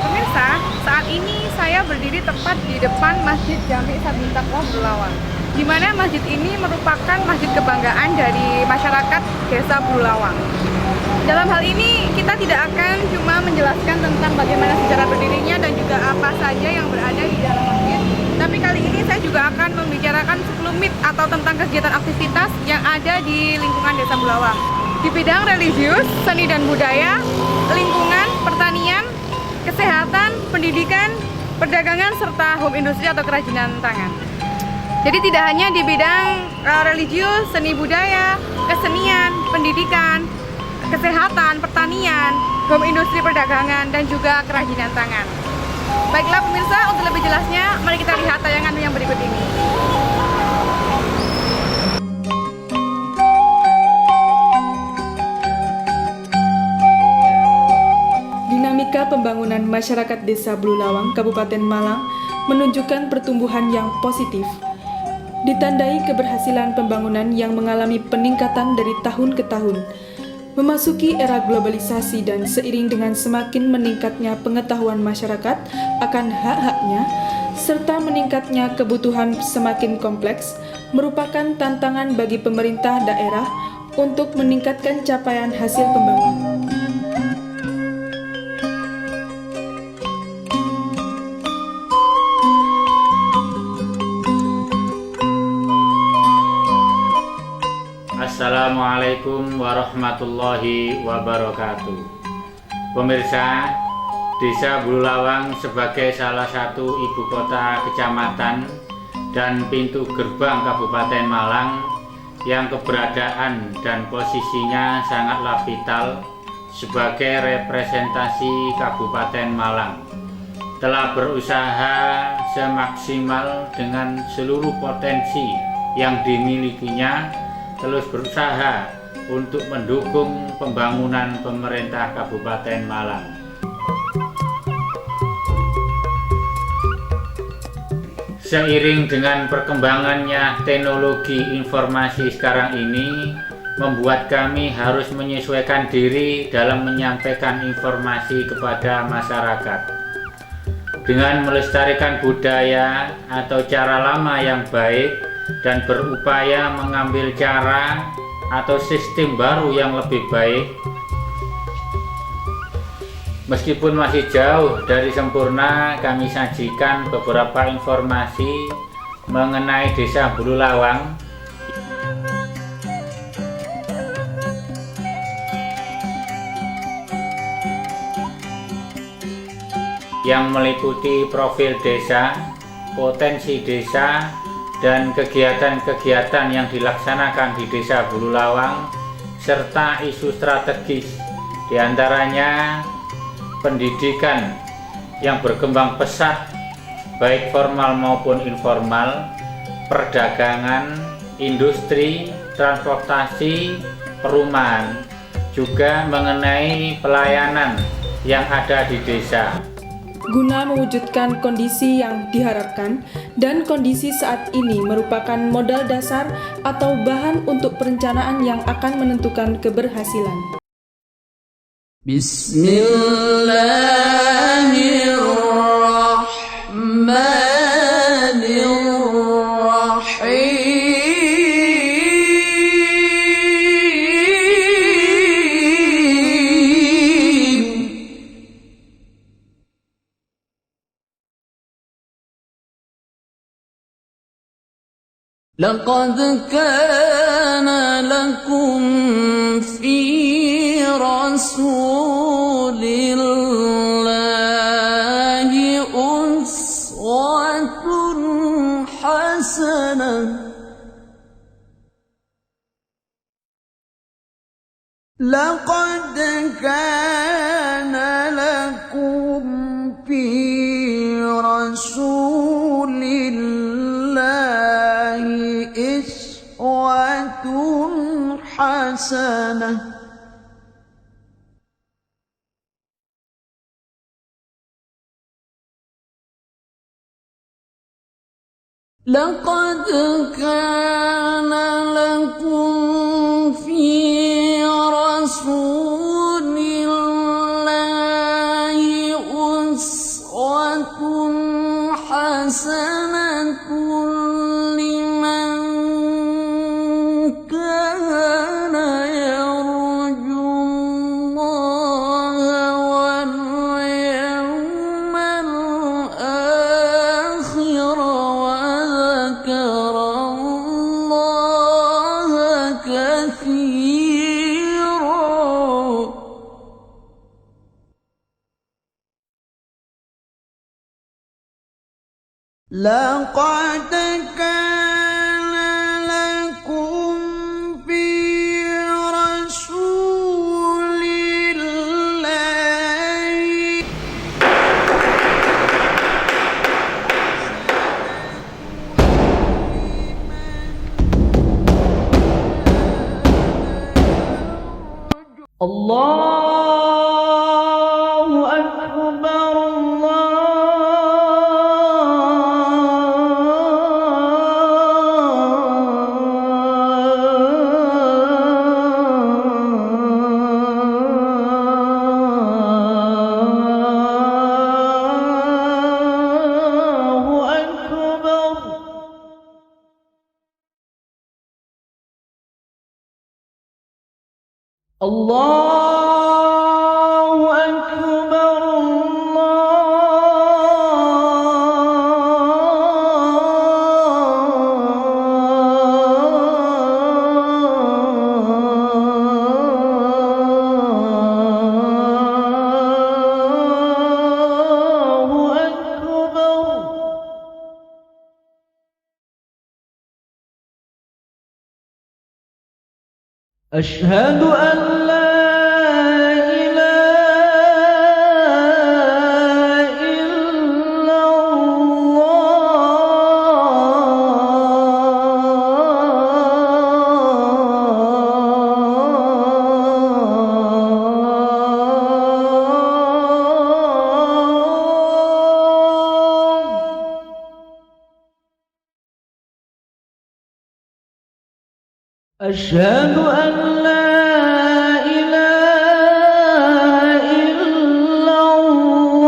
Pemirsa, saat ini saya berdiri tepat di depan Masjid Jami Sabil Taqwa Bulawang, di mana masjid ini merupakan masjid kebanggaan dari masyarakat Desa Bulawang. Dalam hal ini kita tidak akan cuma menjelaskan tentang bagaimana sejarah berdirinya dan juga apa saja yang berada di dalam masjid, tapi kali ini saya juga akan membicarakan sekelumit atau tentang kegiatan aktivitas yang ada di lingkungan Desa Bulawang di bidang religius, seni dan budaya, lingkungan, pertanian, kesehatan, pendidikan, perdagangan, serta home industri atau kerajinan tangan. Jadi tidak hanya di bidang religius, seni budaya, kesenian, pendidikan, kesehatan, pertanian, home industri, perdagangan, dan juga kerajinan tangan. Baiklah pemirsa, untuk lebih jelasnya, mari kita lihat tayangan yang berikut ini. Dinamika pembangunan masyarakat Desa Bulawang, Kabupaten Malang menunjukkan pertumbuhan yang positif. Ditandai keberhasilan pembangunan yang mengalami peningkatan dari tahun ke tahun. Memasuki era globalisasi dan seiring dengan semakin meningkatnya pengetahuan masyarakat akan hak-haknya, serta meningkatnya kebutuhan semakin kompleks, merupakan tantangan bagi pemerintah daerah untuk meningkatkan capaian hasil pembangunan. Assalamualaikum warahmatullahi wabarakatuh. Pemirsa, Desa Bulawang sebagai salah satu ibu kota kecamatan dan pintu gerbang Kabupaten Malang yang keberadaan dan posisinya sangatlah vital sebagai representasi Kabupaten Malang, telah berusaha semaksimal dengan seluruh potensi yang dimilikinya, terus berusaha untuk mendukung pembangunan pemerintah Kabupaten Malang. Seiring dengan perkembangannya teknologi informasi sekarang ini, membuat kami harus menyesuaikan diri dalam menyampaikan informasi kepada masyarakat. Dengan melestarikan budaya atau cara lama yang baik, dan berupaya mengambil cara atau sistem baru yang lebih baik. Meskipun masih jauh dari sempurna, kami sajikan beberapa informasi mengenai Desa Bulawang yang meliputi profil desa, potensi desa, dan kegiatan-kegiatan yang dilaksanakan di Desa Bulawang, serta isu strategis, diantaranya pendidikan yang berkembang pesat, baik formal maupun informal, perdagangan, industri, transportasi, perumahan, juga mengenai pelayanan yang ada di desa. Guna mewujudkan kondisi yang diharapkan, dan kondisi saat ini merupakan modal dasar atau bahan untuk perencanaan yang akan menentukan keberhasilan. Bismillahirrahmanirrahim. لقد كان لكم في رسول الله أسوة حسنة لقد كان لكم في رسول الله أسوة حسنة لقد كان لكم في رسول الله أسوة حسنة لمن كان يرجو الله واليوم الآخر وذكر الله كثيرا لقد كان لكم في رسول الله الله أكبر الله أكبر الله أكبر الله أكبر أشهد أن لا إله إلا الله أشهد أن لا إله إلا الله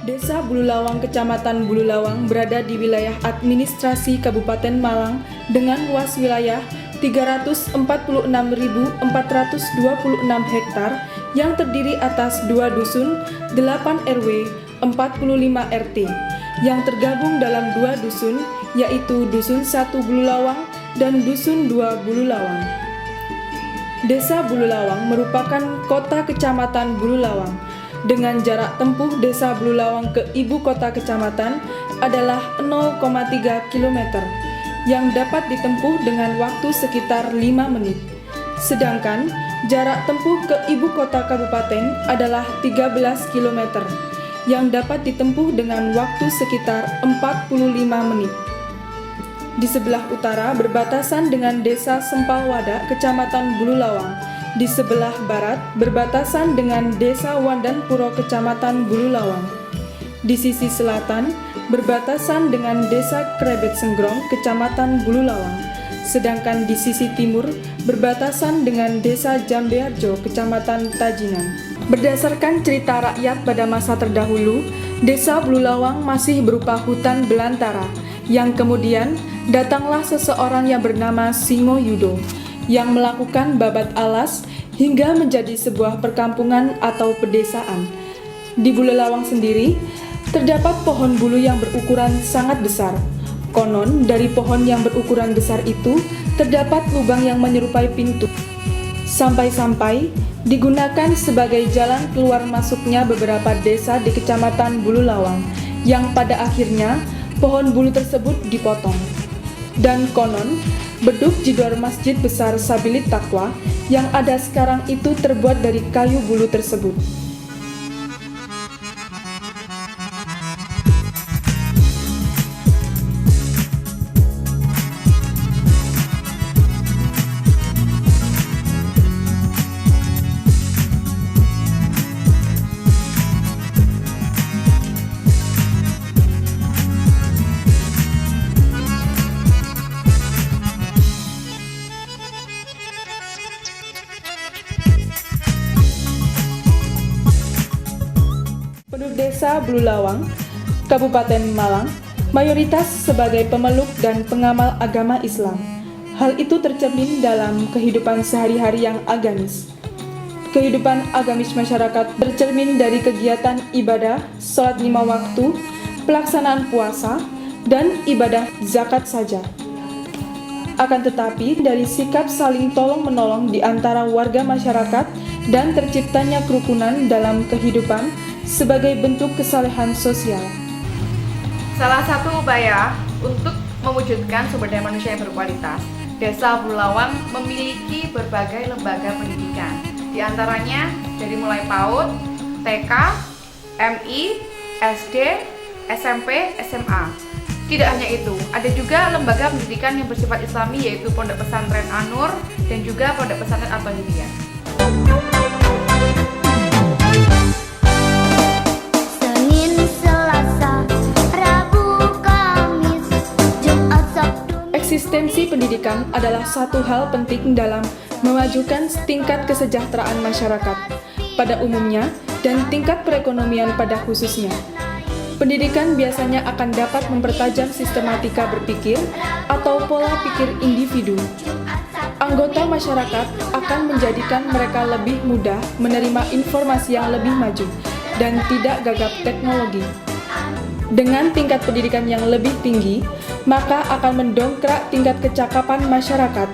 Desa Bululawang, Kecamatan Bululawang berada di wilayah administrasi Kabupaten Malang dengan luas wilayah 346.426 hektar yang terdiri atas 2 dusun, 8 RW, 45 RT yang tergabung dalam 2 dusun yaitu Dusun 1 Bululawang dan Dusun 2 Bululawang. Desa Bululawang merupakan kota kecamatan Bululawang. Dengan jarak tempuh Desa Bululawang ke ibu kota kecamatan adalah 0,3 km yang dapat ditempuh dengan waktu sekitar 5 menit. Sedangkan jarak tempuh ke ibu kota kabupaten adalah 13 km yang dapat ditempuh dengan waktu sekitar 45 menit. Di sebelah utara berbatasan dengan Desa Sempalwada, Kecamatan Bululawang. Di sebelah barat berbatasan dengan Desa Wandanpuro, Kecamatan Bululawang. Di sisi selatan berbatasan dengan Desa Krebet Senggrong, Kecamatan Bululawang, sedangkan di sisi timur berbatasan dengan Desa Jambearjo, Kecamatan Tajinan. Berdasarkan cerita rakyat pada masa terdahulu, Desa Bululawang masih berupa hutan belantara, yang kemudian datanglah seseorang yang bernama Singo Yudo, yang melakukan babat alas hingga menjadi sebuah perkampungan atau pedesaan. Di Bululawang sendiri, terdapat pohon bulu yang berukuran sangat besar. Konon, dari pohon yang berukuran besar itu, terdapat lubang yang menyerupai pintu. Sampai-sampai digunakan sebagai jalan keluar masuknya beberapa desa di Kecamatan Bululawang, yang pada akhirnya pohon bulu tersebut dipotong. Dan konon, beduk jidor Masjid Besar Sabilit Taqwa yang ada sekarang itu terbuat dari kayu bulu tersebut. Penduduk Desa Bululawang, Kabupaten Malang, mayoritas sebagai pemeluk dan pengamal agama Islam. Hal itu tercermin dalam kehidupan sehari-hari yang agamis. Kehidupan agamis masyarakat tercermin dari kegiatan ibadah, sholat 5 waktu, pelaksanaan puasa, dan ibadah zakat saja. Akan tetapi, dari sikap saling tolong-menolong di antara warga masyarakat dan terciptanya kerukunan dalam kehidupan sebagai bentuk kesalehan sosial. Salah satu upaya untuk mewujudkan sumber daya manusia yang berkualitas, Desa Bululawang memiliki berbagai lembaga pendidikan. Di antaranya dari mulai PAUD, TK, MI, SD, SMP, SMA. Tidak hanya itu, ada juga lembaga pendidikan yang bersifat Islami, yaitu Pondok Pesantren An-Nur dan juga Pondok Pesantren At-Tahiriyah. Eksistensi pendidikan adalah satu hal penting dalam memajukan tingkat kesejahteraan masyarakat pada umumnya dan tingkat perekonomian pada khususnya. Pendidikan biasanya akan dapat mempertajam sistematika berpikir atau pola pikir individu. Anggota masyarakat akan menjadikan mereka lebih mudah menerima informasi yang lebih maju dan tidak gagap teknologi. Dengan tingkat pendidikan yang lebih tinggi, maka akan mendongkrak tingkat kecakapan masyarakat,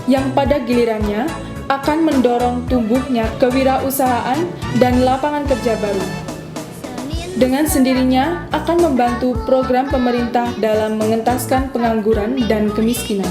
yang pada gilirannya akan mendorong tumbuhnya kewirausahaan dan lapangan kerja baru. Dengan sendirinya akan membantu program pemerintah dalam mengentaskan pengangguran dan kemiskinan.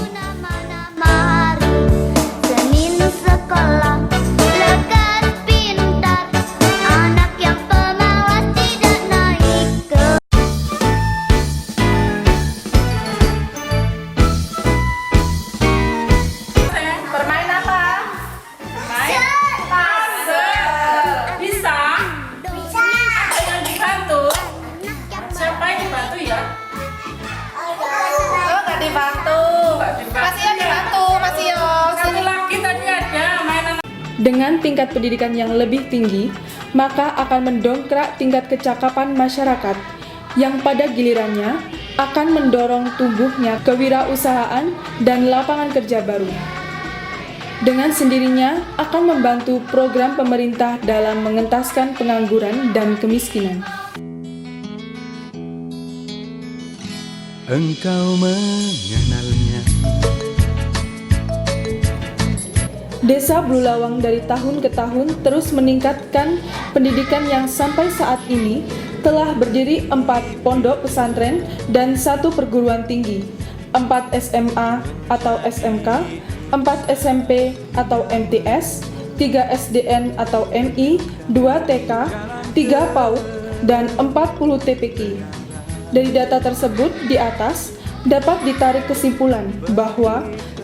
Dengan tingkat pendidikan yang lebih tinggi, maka akan mendongkrak tingkat kecakapan masyarakat, yang pada gilirannya akan mendorong tumbuhnya kewirausahaan dan lapangan kerja baru. Dengan sendirinya akan membantu program pemerintah dalam mengentaskan pengangguran dan kemiskinan. Engkau mengenalnya. Desa Bululawang dari tahun ke tahun terus meningkatkan pendidikan yang sampai saat ini telah berdiri 4 pondok pesantren dan 1 perguruan tinggi, 4 SMA atau SMK, 4 SMP atau MTS, 3 SDN atau MI, 2 TK, 3 PAUD, dan 40 TPQ. Dari data tersebut di atas dapat ditarik kesimpulan bahwa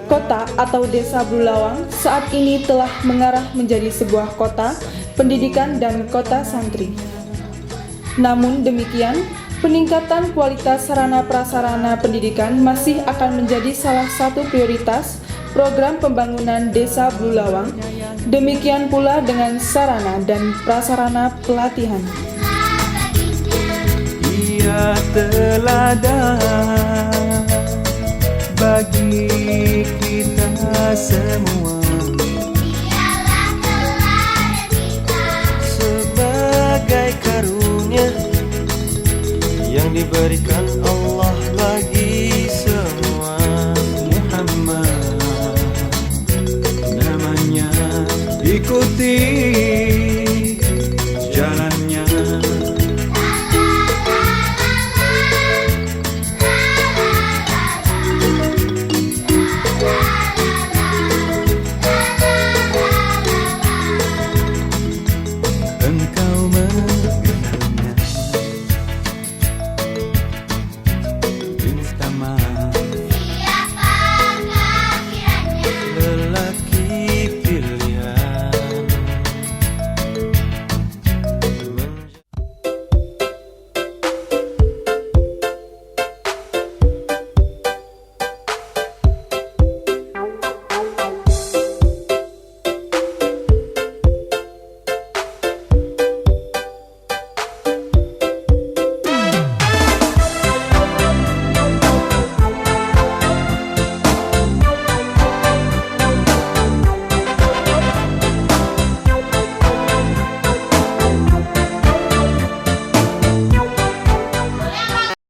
kota atau Desa Bululawang saat ini telah mengarah menjadi sebuah kota pendidikan dan kota santri. Namun demikian, Peningkatan kualitas sarana-prasarana pendidikan masih akan menjadi salah satu prioritas program pembangunan Desa Bululawang. Demikian pula dengan sarana dan prasarana pelatihan. Ia teladan bagi kita semua, sebagai karunia yang diberikan